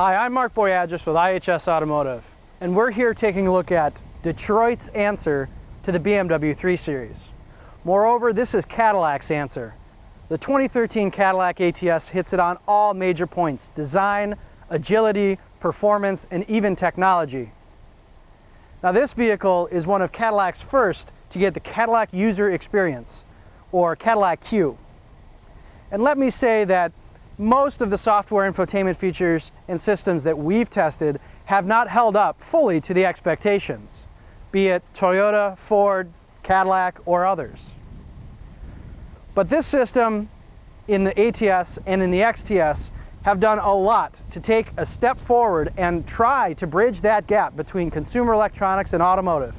Hi, I'm Mark Boyadris with IHS Automotive, and we're here taking a look at Detroit's answer to the BMW 3 Series. Moreover, this is Cadillac's answer. The 2013 Cadillac ATS hits it on all major points: design, agility, performance, and even technology. Now, this vehicle is one of Cadillac's first to get the Cadillac User Experience, or Cadillac CUE. And let me say that most of the software infotainment features and systems that we've tested have not held up fully to the expectations, be it Toyota, Ford, Cadillac, or others. But this system in the ATS and in the XTS have done a lot to take a step forward and try to bridge that gap between consumer electronics and automotive.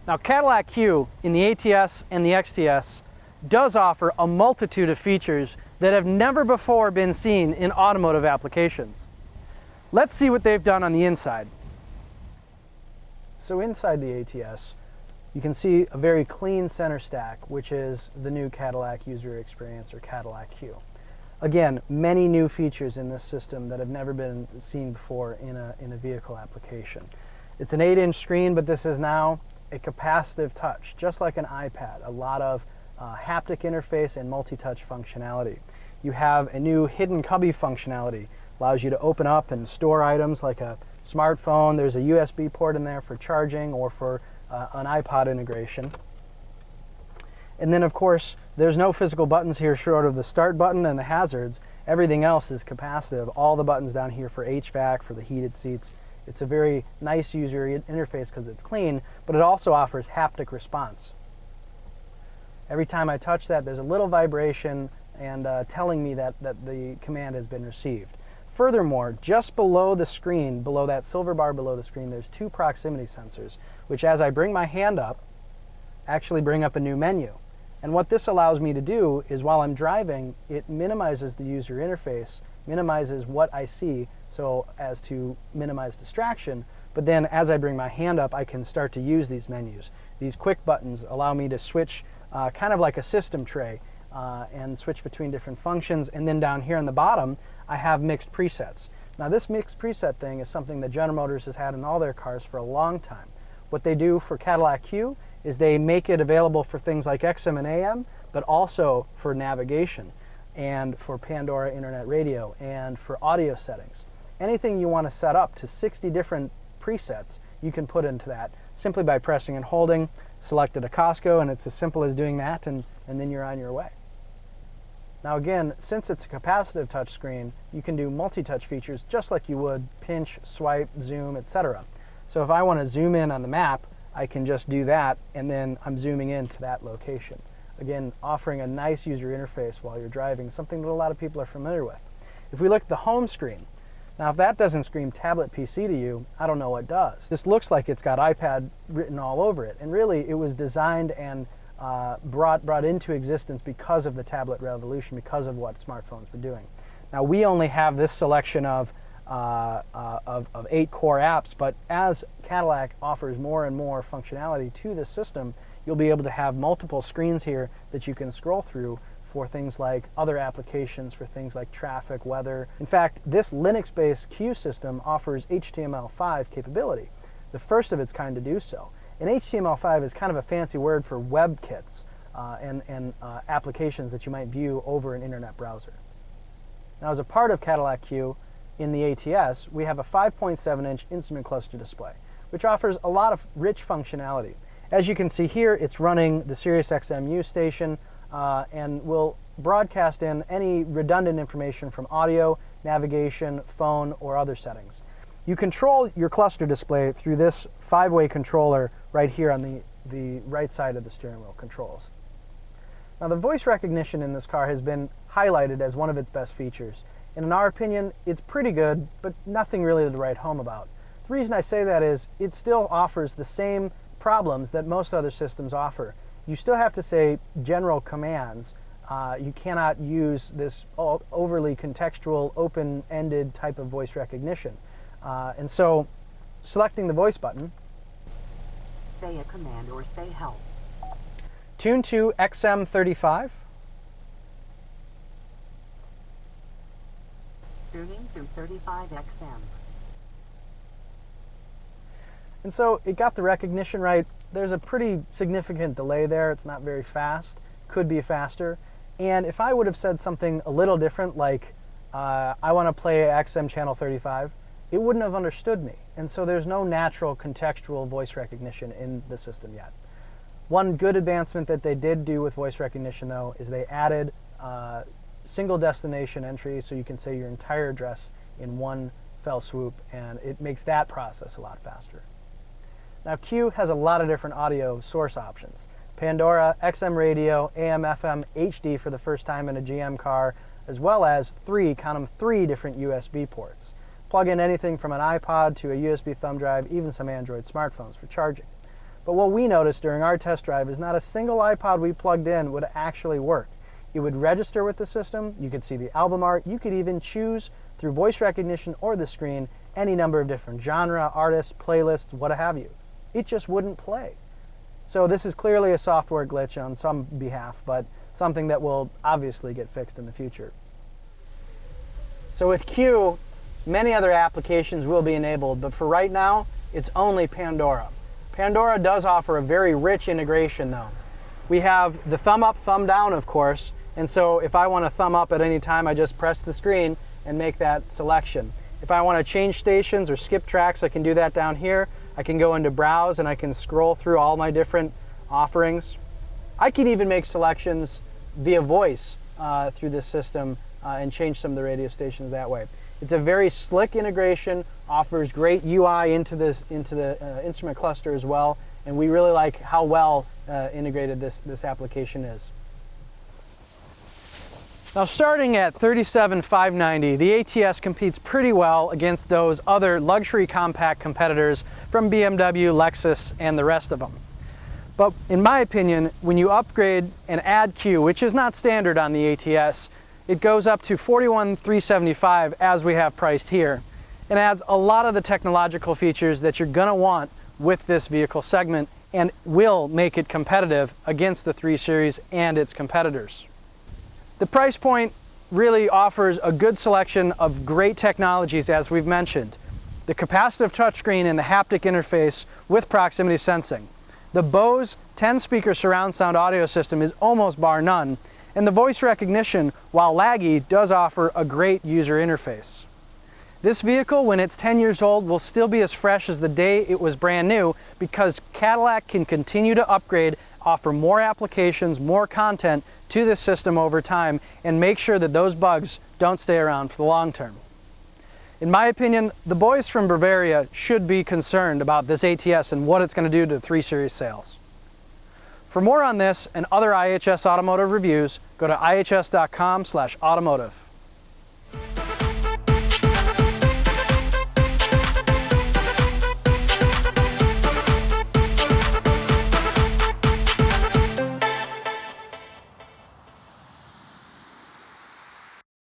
Now, Cadillac CUE in the ATS and the XTS does offer a multitude of features that have never before been seen in automotive applications. Let's see what they've done on the inside. So inside the ATS, you can see a very clean center stack, which is the new Cadillac User Experience, or Cadillac CUE. Again, many new features in this system that have never been seen before in a vehicle application. It's an 8-inch screen, but this is now a capacitive touch, just like an iPad. A lot of haptic interface and multi-touch functionality. You have a new hidden cubby functionality. Allows you to open up and store items like a smartphone. There's a USB port in there for charging or for an iPod integration. And then, of course, there's no physical buttons here short of the start button and the hazards. Everything else is capacitive. All the buttons down here for HVAC, for the heated seats. It's a very nice user interface because it's clean, but it also offers haptic response. Every time I touch that, there's a little vibration and telling me that the command has been received. Furthermore, just below the screen, below that silver bar below the screen, there's two proximity sensors, which as I bring my hand up, actually bring up a new menu. And what this allows me to do is, while I'm driving, it minimizes the user interface, minimizes what I see, so as to minimize distraction. But then as I bring my hand up, I can start to use these menus. These quick buttons allow me to switch kind of like a system tray and switch between different functions. And then down here on the bottom, I have mixed presets. Now, this mixed preset thing is something that General Motors has had in all their cars for a long time. What they do for Cadillac CUE is they make it available for things like XM and AM, but also for navigation and for Pandora internet radio and for audio settings. Anything you want to set up to 60 different presets, you can put into that simply by pressing and holding. Select at a Costco, and it's as simple as doing that, and then you're on your way. Now again, since it's a capacitive touchscreen, you can do multi-touch features just like you would pinch, swipe, zoom, etc. So if I want to zoom in on the map, I can just do that, and then I'm zooming into that location. Again, offering a nice user interface while you're driving, something that a lot of people are familiar with. If we look at the home screen, now if that doesn't scream tablet PC to you, I don't know what does. This looks like it's got iPad written all over it, and really it was designed and brought into existence because of the tablet revolution, because of what smartphones were doing. Now, we only have this selection of 8 core apps, but as Cadillac offers more and more functionality to this system, you'll be able to have multiple screens here that you can scroll through for things like other applications, for things like traffic, weather. In fact, this Linux-based CUE system offers HTML5 capability, the first of its kind to do so. And HTML5 is kind of a fancy word for WebKits and applications that you might view over an internet browser. Now, as a part of Cadillac CUE, in the ATS, we have a 5.7-inch instrument cluster display, which offers a lot of rich functionality. As you can see here, it's running the Sirius XM station and will broadcast in any redundant information from audio, navigation, phone, or other settings. You control your cluster display through this 5-way controller right here on the right side of the steering wheel controls. Now, the voice recognition in this car has been highlighted as one of its best features. And in our opinion, it's pretty good, but nothing really to write home about. The reason I say that is it still offers the same problems that most other systems offer. You still have to say general commands. You cannot use this overly contextual, open-ended type of voice recognition. And so, selecting the voice button, say a command or say help. Tune to XM35. Tuning to 35XM. And so it got the recognition right. There's a pretty significant delay there. It's not very fast, could be faster. And if I would have said something a little different, like I want to play XM channel 35, it wouldn't have understood me. And so there's no natural contextual voice recognition in the system yet. One good advancement that they did do with voice recognition, though, is they added single destination entry, so you can say your entire address in one fell swoop, and it makes that process a lot faster. Now, CUE has a lot of different audio source options. Pandora, XM radio, AM, FM, HD for the first time in a GM car, as well as three different USB ports. Plug in anything from an iPod to a USB thumb drive, even some Android smartphones for charging. But what we noticed during our test drive is not a single iPod we plugged in would actually work. It would register with the system, you could see the album art, you could even choose through voice recognition or the screen any number of different genre, artists, playlists, what have you. It just wouldn't play. So this is clearly a software glitch on some behalf, but something that will obviously get fixed in the future. So with CUE, many other applications will be enabled, but for right now, it's only Pandora. Pandora does offer a very rich integration though. We have the thumb up, thumb down, of course, and so if I want to thumb up at any time, I just press the screen and make that selection. If I want to change stations or skip tracks, I can do that down here. I can go into Browse and I can scroll through all my different offerings. I can even make selections via voice through this system and change some of the radio stations that way. It's a very slick integration, offers great UI into the instrument cluster as well, and we really like how well integrated this application is. Now, starting at $37,590, the ATS competes pretty well against those other luxury compact competitors from BMW, Lexus, and the rest of them. But in my opinion, when you upgrade and add CUE, which is not standard on the ATS, it goes up to $41,375 as we have priced here, and adds a lot of the technological features that you're going to want with this vehicle segment and will make it competitive against the 3 Series and its competitors. The price point really offers a good selection of great technologies, as we've mentioned. The capacitive touchscreen and the haptic interface with proximity sensing. The Bose 10-speaker surround sound audio system is almost bar none, and the voice recognition, while laggy, does offer a great user interface. This vehicle, when it's 10 years old, will still be as fresh as the day it was brand new because Cadillac can continue to upgrade, offer more applications, more content to this system over time, and make sure that those bugs don't stay around for the long term. In my opinion, the boys from Bavaria should be concerned about this ATS and what it's going to do to the 3 Series sales. For more on this and other IHS automotive reviews, go to ihs.com/automotive.